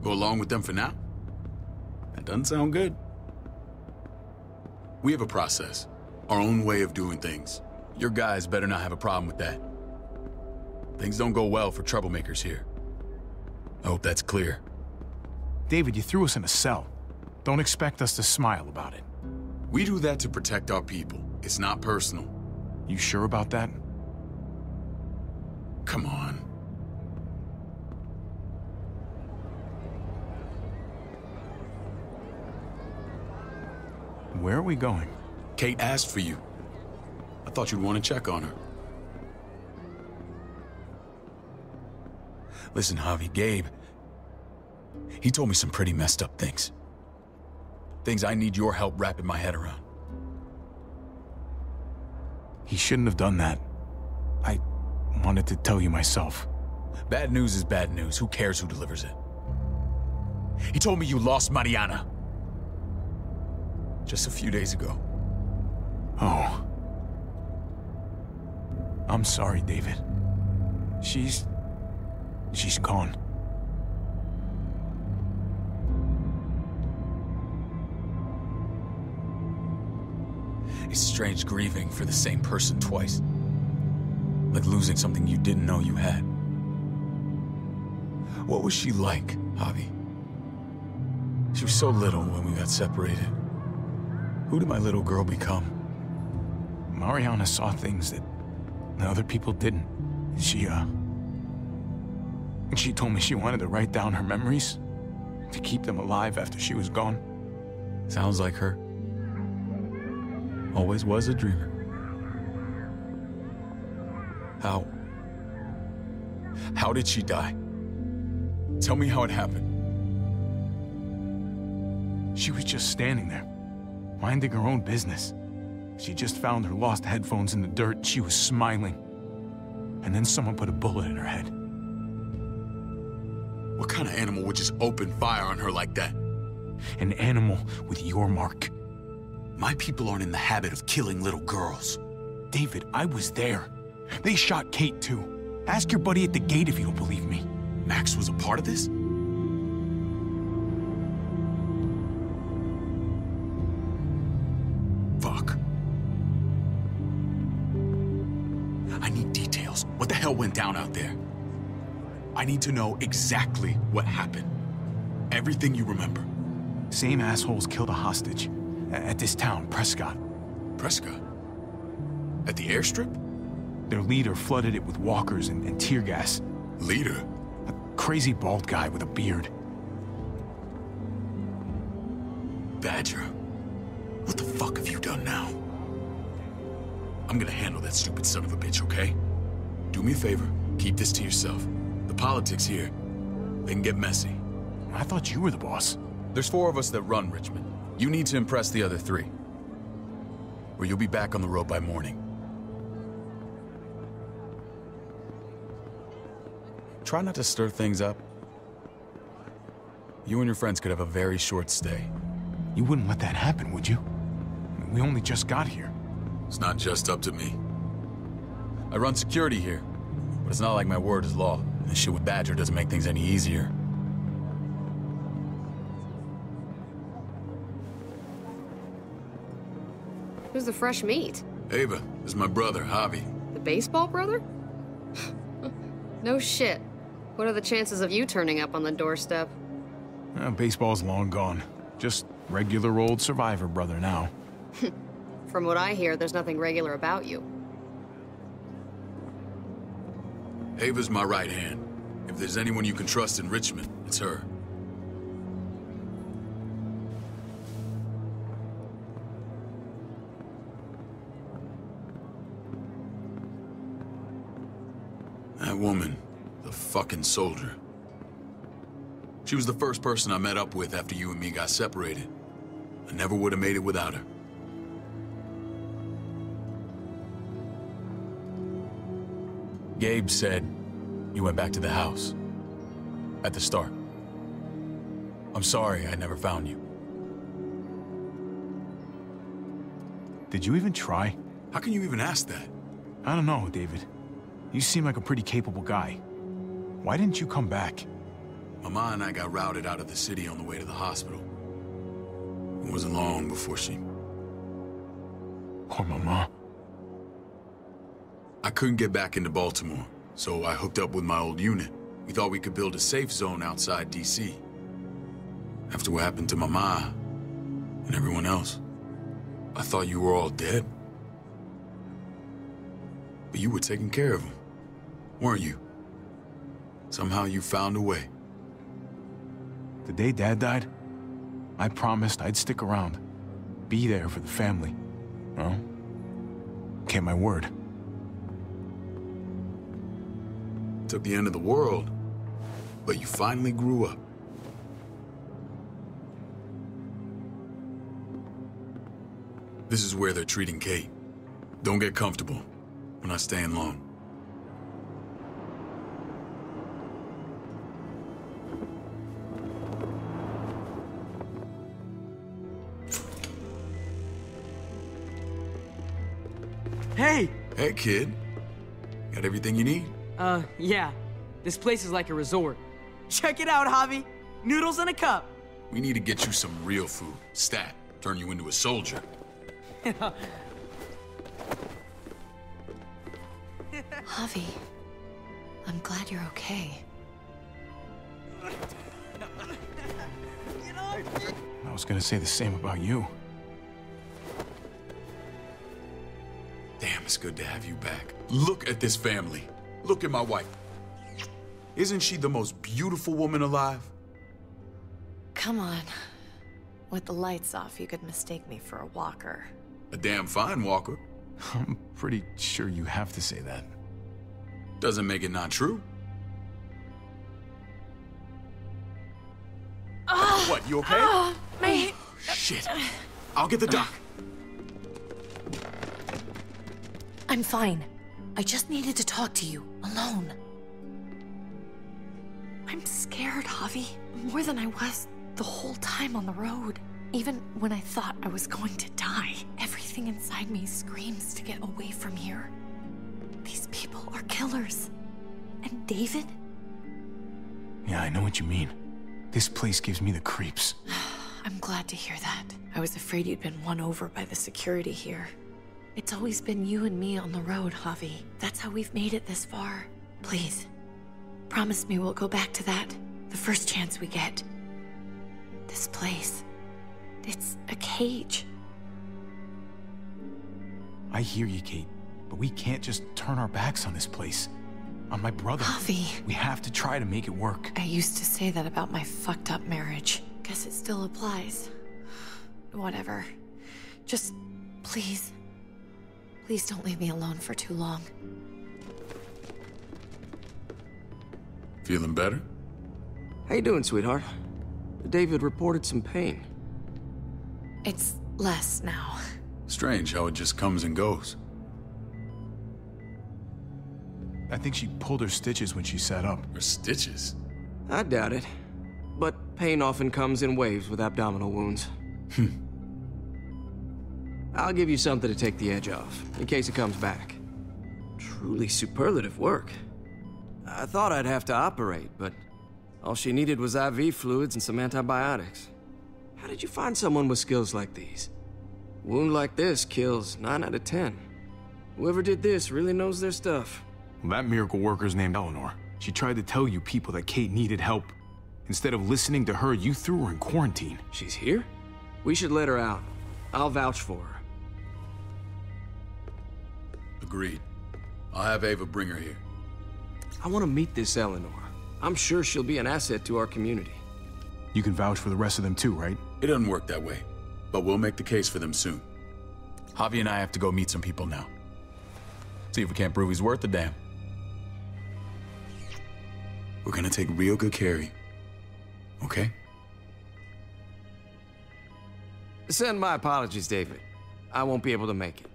Go along with them for now? That doesn't sound good. We have a process, our own way of doing things. Your guys better not have a problem with that. Things don't go well for troublemakers here. I hope that's clear. David, you threw us in a cell. Don't expect us to smile about it. We do that to protect our people. It's not personal. You sure about that? Come on. Where are we going? Kate asked for you. I thought you'd want to check on her. Listen, Javi, Gabe, he told me some pretty messed up things. Things I need your help wrapping my head around. He shouldn't have done that. I wanted to tell you myself. Bad news is bad news. Who cares who delivers it? He told me you lost Mariana. Just a few days ago. Oh. I'm sorry, David. She's gone. It's strange grieving for the same person twice. Like losing something you didn't know you had. What was she like, Javi? She was so little when we got separated. Who did my little girl become? Mariana saw things that other people didn't. She told me she wanted to write down her memories to keep them alive after she was gone. Sounds like her. Always was a dreamer. How did she die? Tell me how it happened. She was just standing there, minding her own business. She just found her lost headphones in the dirt. She was smiling. And then someone put a bullet in her head. What kind of animal would just open fire on her like that? An animal with your mark. My people aren't in the habit of killing little girls. David, I was there. They shot Kate too. Ask your buddy at the gate if you don't believe me. Max was a part of this? Fuck. I need details. What the hell went down out there? I need to know exactly what happened. Everything you remember. Same assholes killed a hostage. At this town, Prescott. Prescott? At the airstrip? Their leader flooded it with walkers and tear gas. Leader? A crazy bald guy with a beard. Badger, what the fuck have you done now? I'm gonna handle that stupid son of a bitch, okay? Do me a favor, keep this to yourself. The politics here, they can get messy. I thought you were the boss. There's 4 of us that run Richmond. You need to impress the other 3. Or you'll be back on the road by morning. Try not to stir things up. You and your friends could have a very short stay. You wouldn't let that happen, would you? We only just got here. It's not just up to me. I run security here, but it's not like my word is law. And this shit with Badger doesn't make things any easier. Who's the fresh meat? Ava, this is my brother, Javi. The baseball brother? No shit. What are the chances of you turning up on the doorstep? Baseball's long gone. Just regular old survivor brother now. From what I hear, there's nothing regular about you. Ava's my right hand. If there's anyone you can trust in Richmond, it's her. That woman, the fucking soldier. She was the first person I met up with after you and me got separated. I never would have made it without her. Gabe said you went back to the house. At the start. I'm sorry I never found you. Did you even try? How can you even ask that? I don't know, David. You seem like a pretty capable guy. Why didn't you come back? Mama and I got routed out of the city on the way to the hospital. It wasn't long before she... Poor Mama. I couldn't get back into Baltimore, so I hooked up with my old unit. We thought we could build a safe zone outside D.C. After what happened to Mama and everyone else, I thought you were all dead. But you were taking care of them, weren't you? Somehow you found a way. The day Dad died, I promised I'd stick around, be there for the family. Well, kept my word. Took the end of the world, but you finally grew up. This is where they're treating Kate. Don't get comfortable. We're not staying long. Hey! Hey, kid. Got everything you need? Yeah. This place is like a resort. Check it out, Javi. Noodles in a cup. We need to get you some real food. Stat. Turn you into a soldier. Javi, I'm glad you're okay. I was gonna say the same about you. Damn, it's good to have you back. Look at this family. Look at my wife. Isn't she the most beautiful woman alive? Come on. With the lights off, you could mistake me for a walker. A damn fine walker. I'm pretty sure you have to say that. Doesn't make it not true. What, you okay? My... Shit. I'll get the doc. I'm fine. I just needed to talk to you, alone. I'm scared, Javi. More than I was the whole time on the road. Even when I thought I was going to die, everything inside me screams to get away from here. These people are killers. And David? Yeah, I know what you mean. This place gives me the creeps. I'm glad to hear that. I was afraid you'd been won over by the security here. It's always been you and me on the road, Javi. That's how we've made it this far. Please, promise me we'll go back to that the first chance we get. This place, it's a cage. I hear you, Kate, but we can't just turn our backs on this place. On my brother. Javi. We have to try to make it work. I used to say that about my fucked up marriage. Guess it still applies. Whatever. Just, please. Please don't leave me alone for too long. Feeling better? How you doing, sweetheart? David reported some pain. It's less now. Strange how it just comes and goes. I think she pulled her stitches when she sat up. Her stitches? I doubt it. But pain often comes in waves with abdominal wounds. I'll give you something to take the edge off, in case it comes back. Truly superlative work. I thought I'd have to operate, but all she needed was IV fluids and some antibiotics. How did you find someone with skills like these? A wound like this kills 9 out of 10. Whoever did this really knows their stuff. Well, that miracle worker's named Eleanor. She tried to tell you people that Kate needed help. Instead of listening to her, you threw her in quarantine. She's here? We should let her out. I'll vouch for her. Agreed. I'll have Ava bring her here. I want to meet this Eleanor. I'm sure she'll be an asset to our community. You can vouch for the rest of them too, right? It doesn't work that way, but we'll make the case for them soon. Javi and I have to go meet some people now. See if we can't prove he's worth a damn. We're gonna take real good care of you. Okay? Send my apologies, David. I won't be able to make it.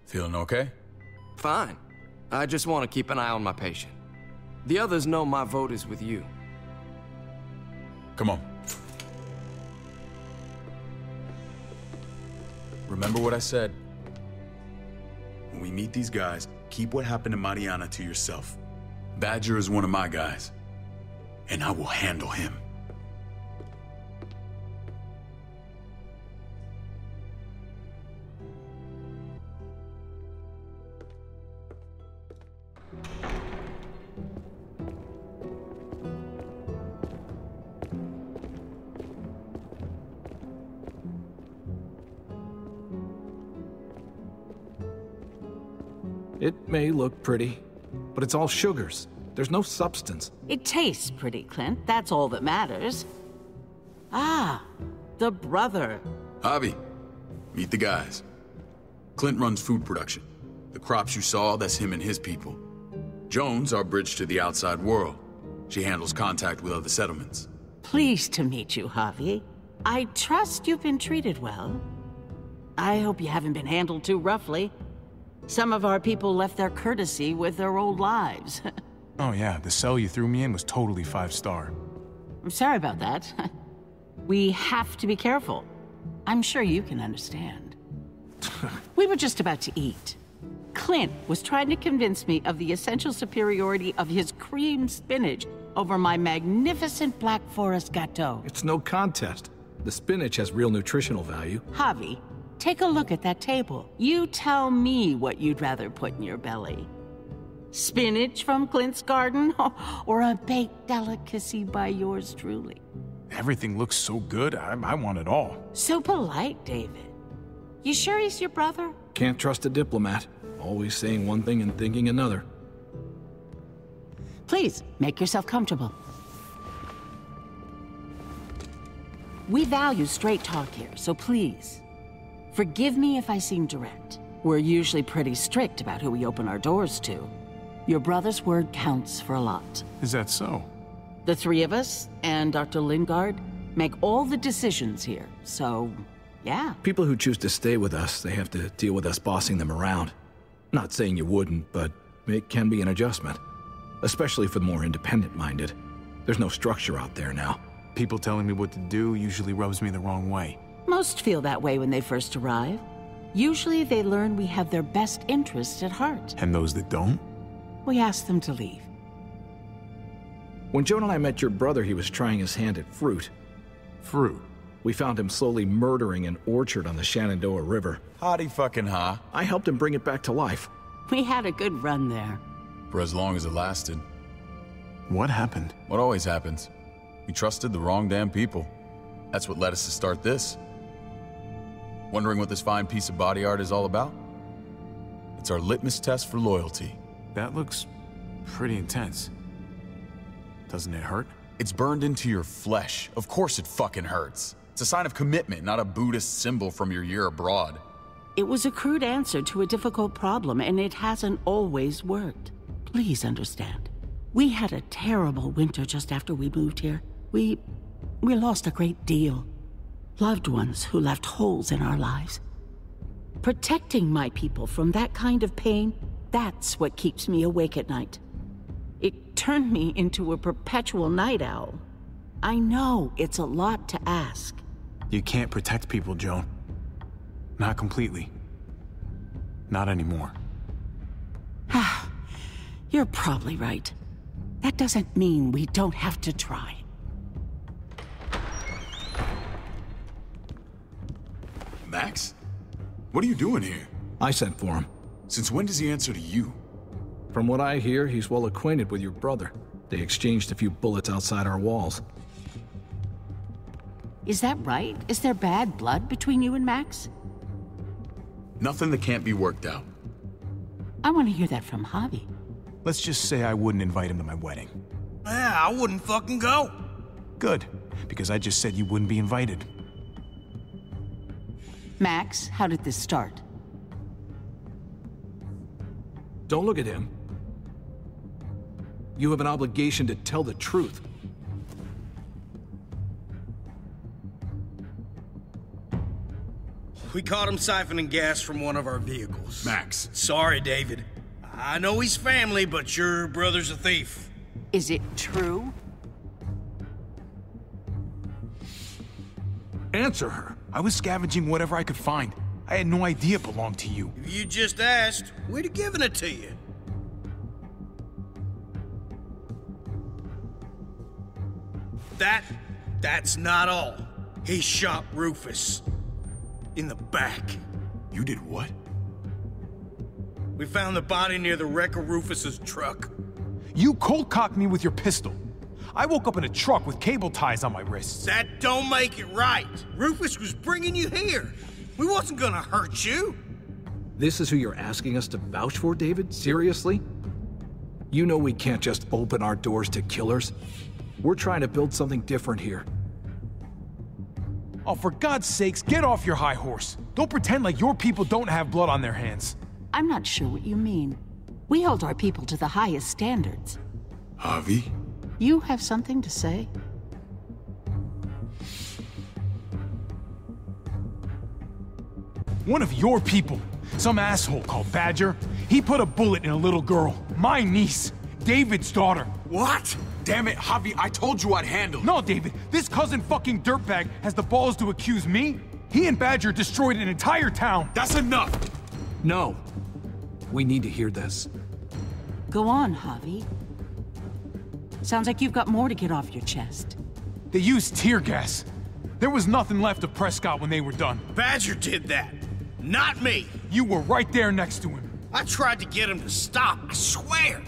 Feeling okay? Fine. I just want to keep an eye on my patient. The others know my vote is with you. Come on. Remember what I said. When we meet these guys, keep what happened to Mariana to yourself. Badger is one of my guys. and I will handle him. It may look pretty, but it's all sugars. There's no substance. It tastes pretty, Clint. That's all that matters. Ah, the brother. Javi, meet the guys. Clint runs food production. The crops you saw, that's him and his people. Jones, our bridge to the outside world. She handles contact with other settlements. Pleased to meet you, Javi. I trust you've been treated well. I hope you haven't been handled too roughly. Some of our people left their courtesy with their old lives. Oh yeah, the cell you threw me in was totally 5-star. I'm sorry about that. We have to be careful. I'm sure you can understand. We were just about to eat. Clint was trying to convince me of the essential superiority of his cream spinach over my magnificent Black Forest gâteau. It's no contest. The spinach has real nutritional value. Javi, take a look at that table. You tell me what you'd rather put in your belly. Spinach from Clint's garden, or a baked delicacy by yours truly? Everything looks so good, I want it all. So polite, David. You sure he's your brother? Can't trust a diplomat. Always saying one thing and thinking another. Please, make yourself comfortable. We value straight talk here, so please, forgive me if I seem direct. We're usually pretty strict about who we open our doors to. Your brother's word counts for a lot. Is that so? The three of us and Dr. Lingard make all the decisions here, so yeah. People who choose to stay with us, they have to deal with us bossing them around. Not saying you wouldn't, but it can be an adjustment. Especially for the more independent-minded. There's no structure out there now. People telling me what to do usually rubs me the wrong way. Most feel that way when they first arrive. Usually they learn we have their best interests at heart. And those that don't? We ask them to leave. When Joan and I met your brother, he was trying his hand at fruit. Fruit? We found him slowly murdering an orchard on the Shenandoah River. Howdy fucking ha. I helped him bring it back to life. We had a good run there. For as long as it lasted. What happened? What always happens. We trusted the wrong damn people. That's what led us to start this. Wondering what this fine piece of body art is all about? It's our litmus test for loyalty. That looks pretty intense. Doesn't it hurt? It's burned into your flesh. Of course it fucking hurts. It's a sign of commitment, not a Buddhist symbol from your year abroad. It was a crude answer to a difficult problem, and it hasn't always worked. Please understand. We had a terrible winter just after we moved here. We lost a great deal. Loved ones who left holes in our lives. Protecting my people from that kind of pain, that's what keeps me awake at night. It turned me into a perpetual night owl. I know it's a lot to ask. You can't protect people, Joan. Not completely. Not anymore. You're probably right. That doesn't mean we don't have to try. Max? What are you doing here? I sent for him. Since when does he answer to you? From what I hear, he's well acquainted with your brother. They exchanged a few bullets outside our walls. Is that right? Is there bad blood between you and Max? Nothing that can't be worked out. I want to hear that from Javi. Let's just say I wouldn't invite him to my wedding. Yeah, I wouldn't fucking go. Good, because I just said you wouldn't be invited. Max, how did this start? Don't look at him. You have an obligation to tell the truth. We caught him siphoning gas from one of our vehicles. Max. Sorry, David. I know he's family, but your brother's a thief. Is it true? Answer her. I was scavenging whatever I could find. I had no idea it belonged to you. If you just asked, we'd have given it to you. That's not all. He shot Rufus. In the back. You did what? We found the body near the wreck of Rufus's truck. You cold-cocked me with your pistol. I woke up in a truck with cable ties on my wrists. That don't make it right. Rufus was bringing you here. We wasn't gonna hurt you. This is who you're asking us to vouch for, David? Seriously? You know we can't just open our doors to killers. We're trying to build something different here. Oh, for God's sakes, get off your high horse. Don't pretend like your people don't have blood on their hands. I'm not sure what you mean. We hold our people to the highest standards. Javi? You have something to say? One of your people, some asshole called Badger, he put a bullet in a little girl, my niece, David's daughter. What? Damn it, Javi, I told you I'd handle it. No, David, this cousin fucking dirtbag has the balls to accuse me? He and Badger destroyed an entire town. That's enough! No. We need to hear this. Go on, Javi. Sounds like you've got more to get off your chest. They used tear gas. There was nothing left of Prescott when they were done. Badger did that. Not me. You were right there next to him. I tried to get him to stop, I swear.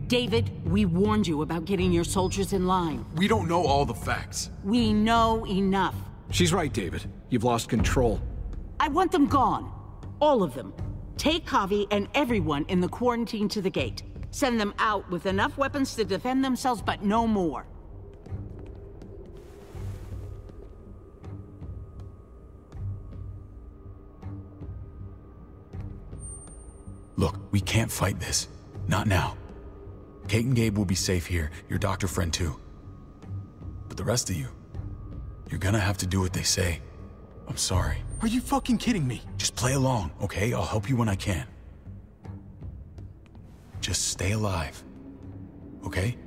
David, we warned you about getting your soldiers in line. We don't know all the facts. We know enough. She's right, David. You've lost control. I want them gone. All of them. Take Javi and everyone in the quarantine to the gate. Send them out with enough weapons to defend themselves, but no more. Look, we can't fight this. Not now. Kate and Gabe will be safe here, your doctor friend too. But the rest of you, you're gonna have to do what they say. I'm sorry. Are you fucking kidding me? Just play along, okay? I'll help you when I can. Just stay alive, okay?